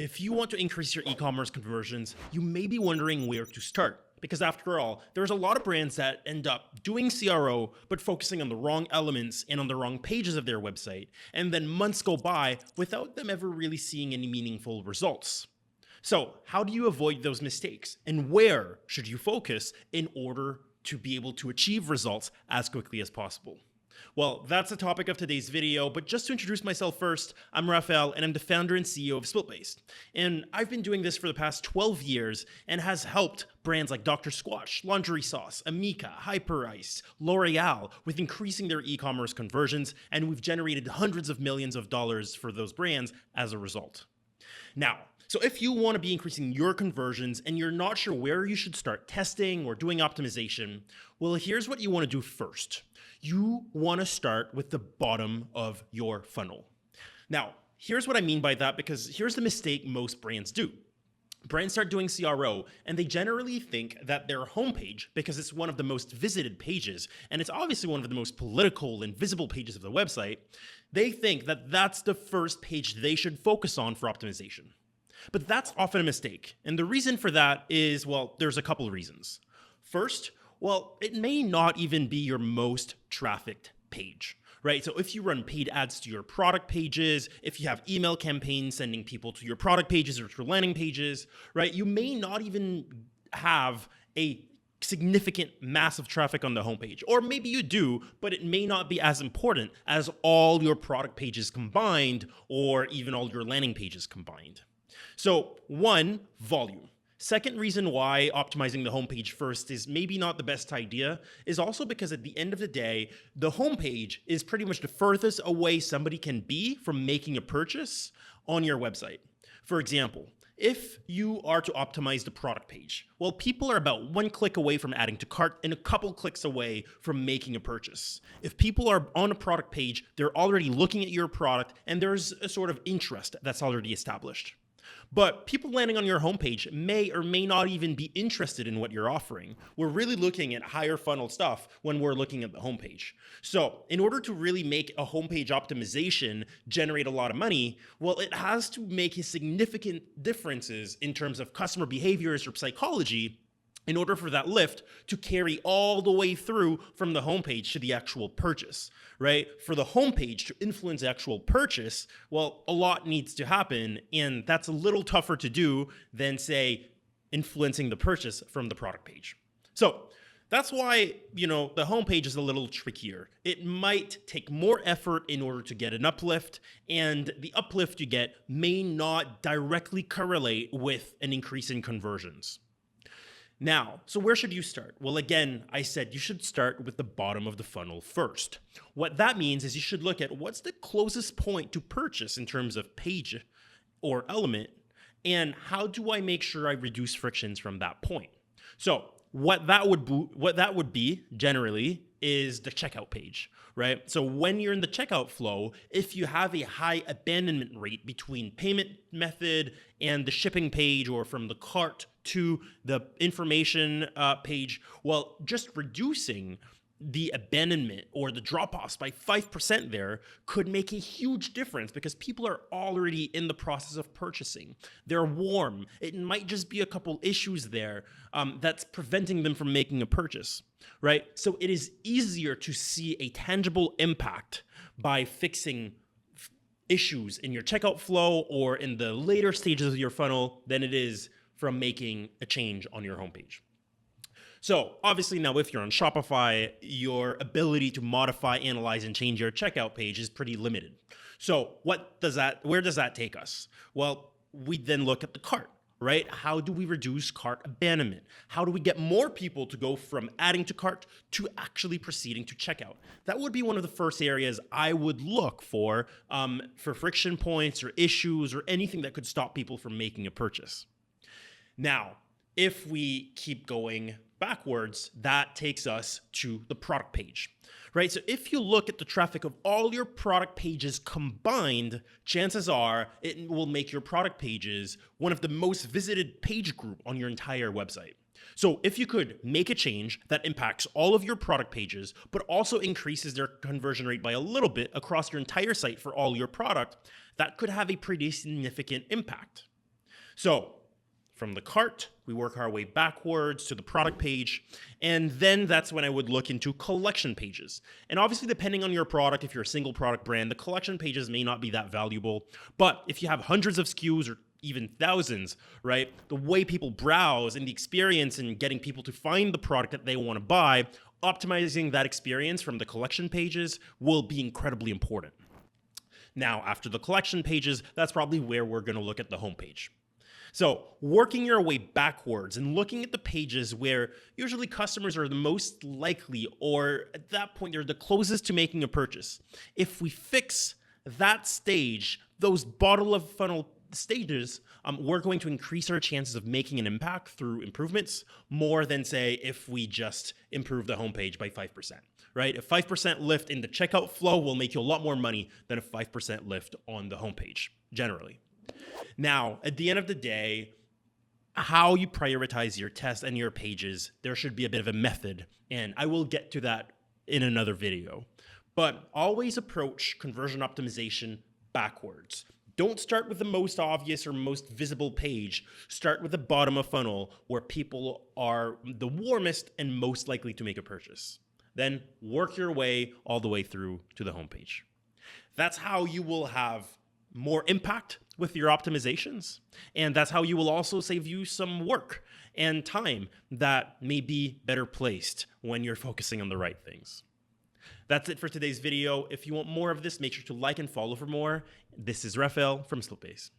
If you want to increase your e-commerce conversions, you may be wondering where to start. Because after all, there's a lot of brands that end up doing CRO, but focusing on the wrong elements and on the wrong pages of their website, and then months go by without them ever really seeing any meaningful results. So how do you avoid those mistakes? And where should you focus in order to be able to achieve results as quickly as possible? Well, that's the topic of today's video, but just to introduce myself first, I'm Raphael and I'm the founder and CEO of SplitBase. And I've been doing this for the past 12 years and has helped brands like Dr Squatch, Laundry Sauce, Amica, Hyperice, L'Oreal with increasing their e-commerce conversions, and we've generated hundreds of millions of dollars for those brands as a result. Now, so if you want to be increasing your conversions and you're not sure where you should start testing or doing optimization, well, here's what you want to do first. You want to start with the bottom of your funnel. Now, here's what I mean by that, because here's the mistake most brands do. Brands start doing CRO and they generally think that their homepage, because it's one of the most visited pages, and it's obviously one of the most political and visible pages of the website, they think that that's the first page they should focus on for optimization. But that's often a mistake. And the reason for that is, well, there's a couple of reasons. First, well, it may not even be your most trafficked page, right? So if you run paid ads to your product pages, if you have email campaigns sending people to your product pages or to your landing pages, right? You may not even have a significant massive traffic on the homepage, or maybe you do, but it may not be as important as all your product pages combined, or even all your landing pages combined. So one, volume. Second reason why optimizing the homepage first is maybe not the best idea is also because at the end of the day, the homepage is pretty much the furthest away somebody can be from making a purchase on your website. For example, if you are to optimize the product page, well, people are about one click away from adding to cart and a couple clicks away from making a purchase. If people are on a product page, they're already looking at your product and there's a sort of interest that's already established. But people landing on your homepage may or may not even be interested in what you're offering. We're really looking at higher funnel stuff when we're looking at the homepage. So in order to really make a homepage optimization generate a lot of money, well, it has to make significant differences in terms of customer behaviors or psychology in order for that lift to carry all the way through from the homepage to the actual purchase, right? For the homepage to influence the actual purchase, well, a lot needs to happen, and that's a little tougher to do than, say, influencing the purchase from the product page. So that's why, the homepage is a little trickier. It might take more effort in order to get an uplift, and the uplift you get may not directly correlate with an increase in conversions. Now, so where should you start? Well, again, I said you should start with the bottom of the funnel first. What that means is you should look at what's the closest point to purchase in terms of page or element, and how do I make sure I reduce frictions from that point? So what that would be generally is the checkout page, right? So when you're in the checkout flow, if you have a high abandonment rate between payment method and the shipping page, or from the cart to the information page, well, just reducing the abandonment or the drop-offs by 5% there could make a huge difference, because people are already in the process of purchasing. They're warm. It might just be a couple issues there that's preventing them from making a purchase, right? So it is easier to see a tangible impact by fixing issues in your checkout flow or in the later stages of your funnel than it is from making a change on your homepage. So obviously now, if you're on Shopify, your ability to modify, analyze, and change your checkout page is pretty limited. So where does that take us? Well, we then look at the cart, right? How do we reduce cart abandonment? How do we get more people to go from adding to cart to actually proceeding to checkout? That would be one of the first areas I would look for friction points or issues or anything that could stop people from making a purchase. Now, if we keep going backwards, that takes us to the product page, right? So if you look at the traffic of all your product pages combined, chances are it will make your product pages one of the most visited page group on your entire website. So if you could make a change that impacts all of your product pages, but also increases their conversion rate by a little bit across your entire site for all your product, that could have a pretty significant impact. So from the cart, we work our way backwards to the product page, and then that's when I would look into collection pages. And obviously, depending on your product, if you're a single product brand, the collection pages may not be that valuable. But if you have hundreds of SKUs or even thousands, right, the way people browse and the experience in getting people to find the product that they want to buy, optimizing that experience from the collection pages will be incredibly important. Now, after the collection pages, that's probably where we're going to look at the homepage. So working your way backwards and looking at the pages where usually customers are the most likely, or at that point, they're the closest to making a purchase. If we fix that stage, those bottom of funnel stages, we're going to increase our chances of making an impact through improvements more than, say, if we just improve the homepage by 5%, right? A 5% lift in the checkout flow will make you a lot more money than a 5% lift on the homepage, generally. Now, at the end of the day, how you prioritize your tests and your pages, there should be a bit of a method, and I will get to that in another video. But always approach conversion optimization backwards. Don't start with the most obvious or most visible page. Start with the bottom of funnel where people are the warmest and most likely to make a purchase. Then work your way all the way through to the homepage. That's how you will have more impact with your optimizations. And that's how you will also save you some work and time that may be better placed when you're focusing on the right things. That's it for today's video. If you want more of this, make sure to like and follow for more. This is Raphael from SplitBase.